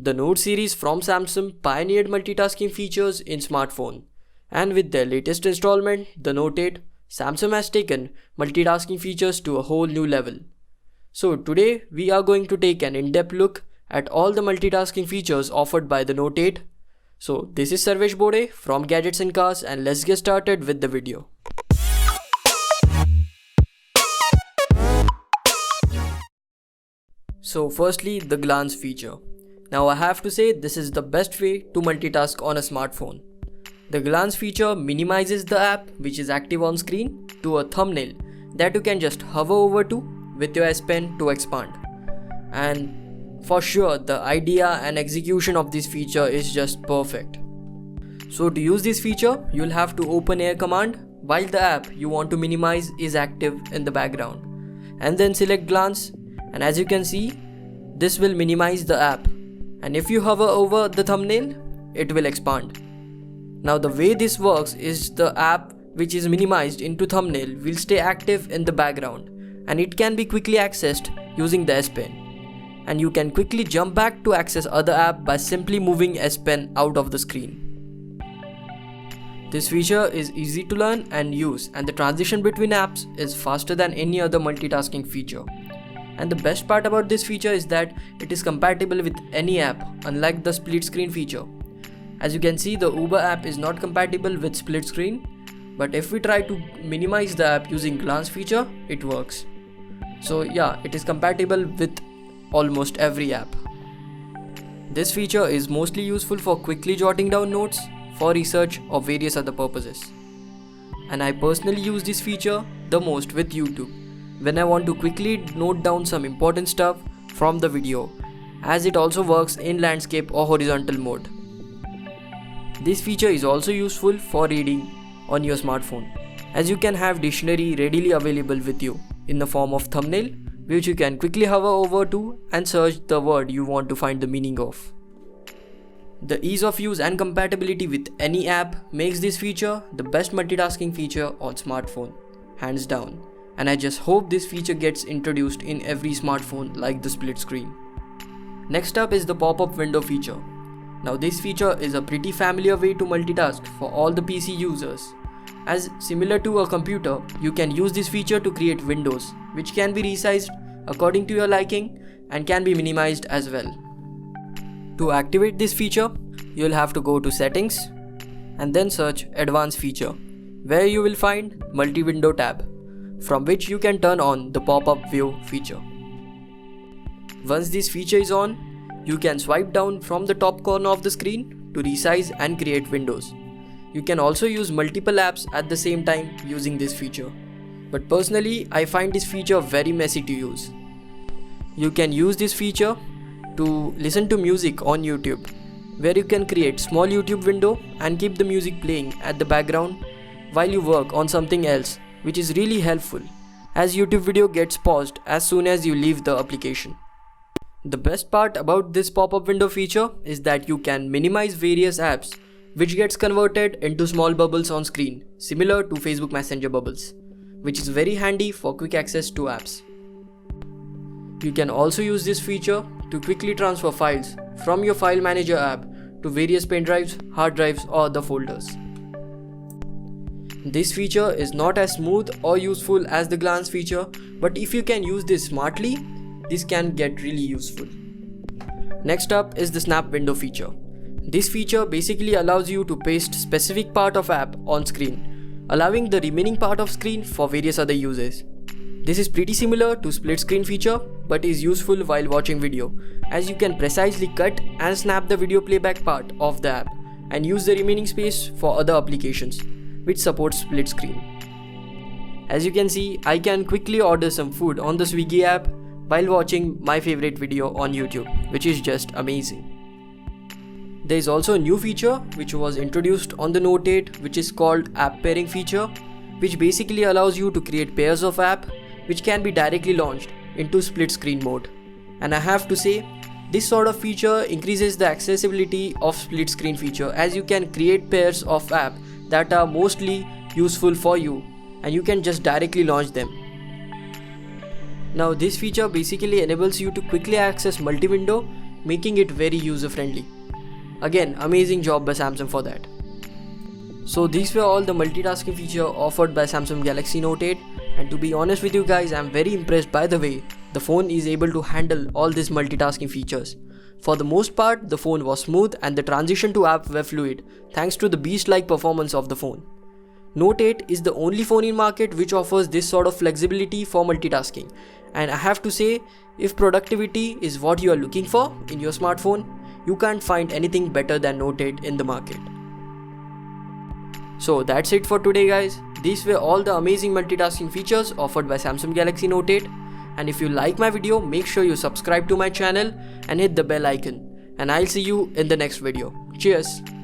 The Note series from Samsung pioneered multitasking features in smartphone, and with their latest installment, the Note 8, Samsung has taken multitasking features to a whole new level. So today we are going to take an in-depth look at all the multitasking features offered by the Note 8. So this is Sarvesh Bode from Gadgets and Cars, and let's get started with the video. So firstly, the glance feature. Now I have to say this is the best way to multitask on a smartphone. The glance feature minimizes the app which is active on screen to a thumbnail that you can just hover over to with your S Pen to expand. And for sure the idea and execution of this feature is just perfect. So to use this feature, you'll have to open Air command while the app you want to minimize is active in the background. And then select glance, and as you can see, this will minimize the app. And if you hover over the thumbnail, it will expand. Now the way this works is the app which is minimized into thumbnail will stay active in the background, and it can be quickly accessed using the S Pen. And you can quickly jump back to access other app by simply moving S Pen out of the screen. This feature is easy to learn and use, and the transition between apps is faster than any other multitasking feature. And the best part about this feature is that it is compatible with any app, unlike the split screen feature. As you can see, the Uber app is not compatible with split screen, but if we try to minimize the app using glance feature, it works. So yeah, it is compatible with almost every app. This feature is mostly useful for quickly jotting down notes, for research or various other purposes. And I personally use this feature the most with YouTube, when I want to quickly note down some important stuff from the video, as it also works in landscape or horizontal mode. This feature is also useful for reading on your smartphone, as you can have dictionary readily available with you in the form of thumbnail, which you can quickly hover over to and search the word you want to find the meaning of. The ease of use and compatibility with any app makes this feature the best multitasking feature on smartphone, hands down. And I just hope this feature gets introduced in every smartphone like the split screen. Next up is the pop-up window feature. Now this feature is a pretty familiar way to multitask for all the PC users. As similar to a computer, you can use this feature to create windows, which can be resized according to your liking and can be minimized as well. To activate this feature, you'll have to go to settings and then search advanced feature, where you will find multi-window tab, from which you can turn on the pop-up view feature. Once this feature is on, you can swipe down from the top corner of the screen to resize and create windows. You can also use multiple apps at the same time using this feature. But personally, I find this feature very messy to use. You can use this feature to listen to music on YouTube, where you can create small YouTube window and keep the music playing at the background while you work on something else, which is really helpful, as YouTube video gets paused as soon as you leave the application. The best part about this pop-up window feature is that you can minimize various apps, which gets converted into small bubbles on screen, similar to Facebook Messenger bubbles, which is very handy for quick access to apps. You can also use this feature to quickly transfer files from your file manager app to various pen drives, hard drives or other folders. This feature is not as smooth or useful as the glance feature, but if you can use this smartly, this can get really useful. Next up is the snap window feature. This feature basically allows you to paste specific part of app on screen, allowing the remaining part of screen for various other uses. This is pretty similar to split screen feature, but is useful while watching video, as you can precisely cut and snap the video playback part of the app and use the remaining space for other applications, which supports split screen. As you can see, I can quickly order some food on the Swiggy app while watching my favorite video on YouTube, which is just amazing. There is also a new feature which was introduced on the Note 8, which is called app pairing feature, which basically allows you to create pairs of app which can be directly launched into split screen mode. And I have to say, this sort of feature increases the accessibility of split screen feature, as you can create pairs of app that are mostly useful for you and you can just directly launch them. Now this feature basically enables you to quickly access multi-window making it very user friendly. Again, amazing job by Samsung for that. So these were all the multitasking feature offered by Samsung Galaxy Note 8, and to be honest with you guys, I'm very impressed by the way the phone is able to handle all these multitasking features. For the most part, the phone was smooth and the transition to app were fluid thanks to the beast-like performance of the phone. Note 8 is the only phone in market which offers this sort of flexibility for multitasking, and I have to say, if productivity is what you are looking for in your smartphone, you can't find anything better than Note 8 in the market. So that's it for today guys. These were all the amazing multitasking features offered by Samsung Galaxy Note 8. And if you like my video, make sure you subscribe to my channel and hit the bell icon. And I'll see you in the next video. Cheers!